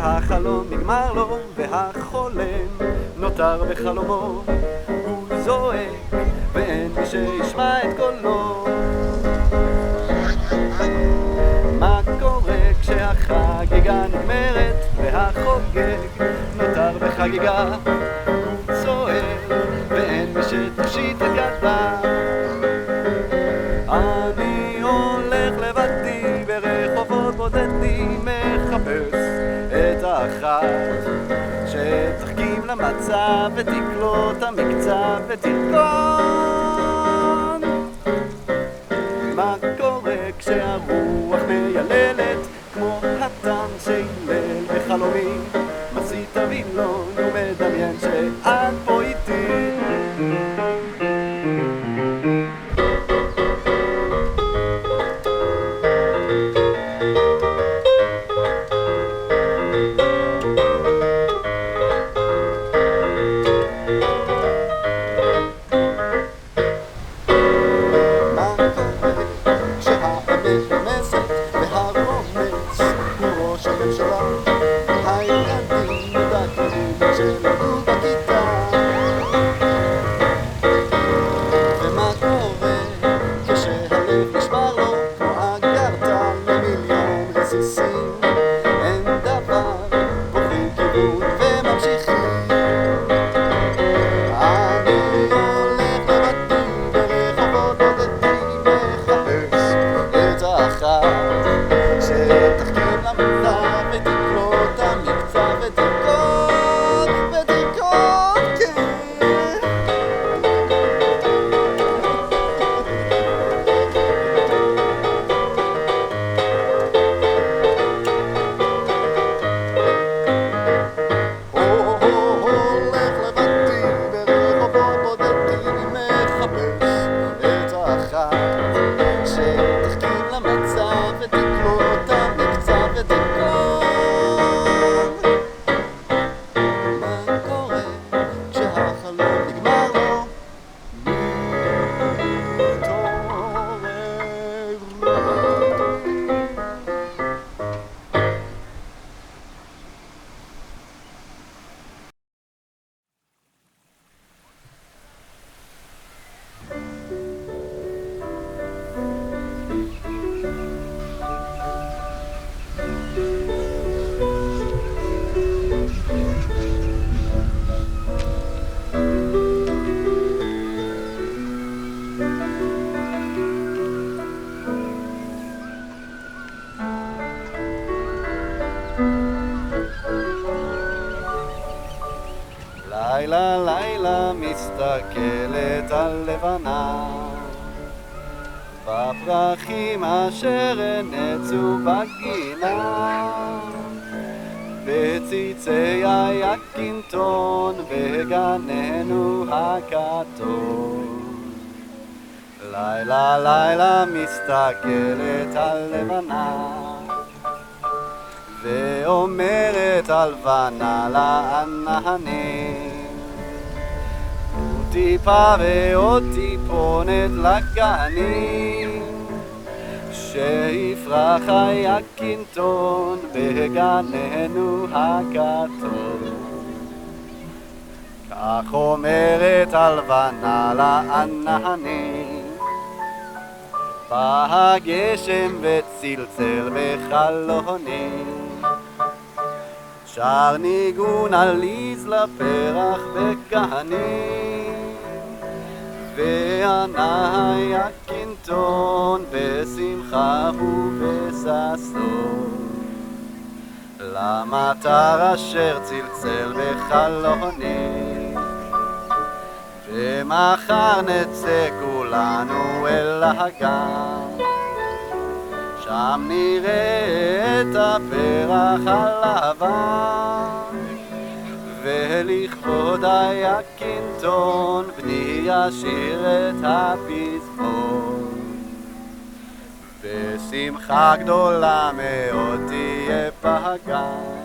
כשהחלום נגמר לו והחולם נותר בחלומו, הוא זועק ואין מי שישמע את קולו. מה קורה כשהחגיגה נגמרת והחוגג נותר בחגיגה? הוא צוער ואין מי שתושיט את ידה. אני הולך לבדי ברחובות בודדים, מחפש את האחת שתחכים למצב ותקלוט המקצב ותרקון. מה קורה כשהרוח מייללת כמו הטן שהילל בחלומי? מסית וילון ומדמיין שאת פה איתי. לילה לילה מסתכלת על לבנה בפרחים אשר נצו בגינה, בציצי היקינטון בגננו הכתום. לילה לילה מסתכלת על לבנה ואומרת הלבנה לעננים, טיפה ועוד טיפונת לגנים, שיפרח היקינטון בגננו הכתום. כך אומרת הלבנה לעננים, בא הגשם וצלצל בחלוני, שר ניגון עליז לפרח בכהנים, וענה היקינטון בשמחה ובששון למטר אשר צלצל בחלוני. ומחר נצא כולנו אל הגן, שם נראה את הפרח הלבן, ולכבוד היקינטון בני ישיר את הפזמון. בשמחה גדולה מאוד תהיה בגן.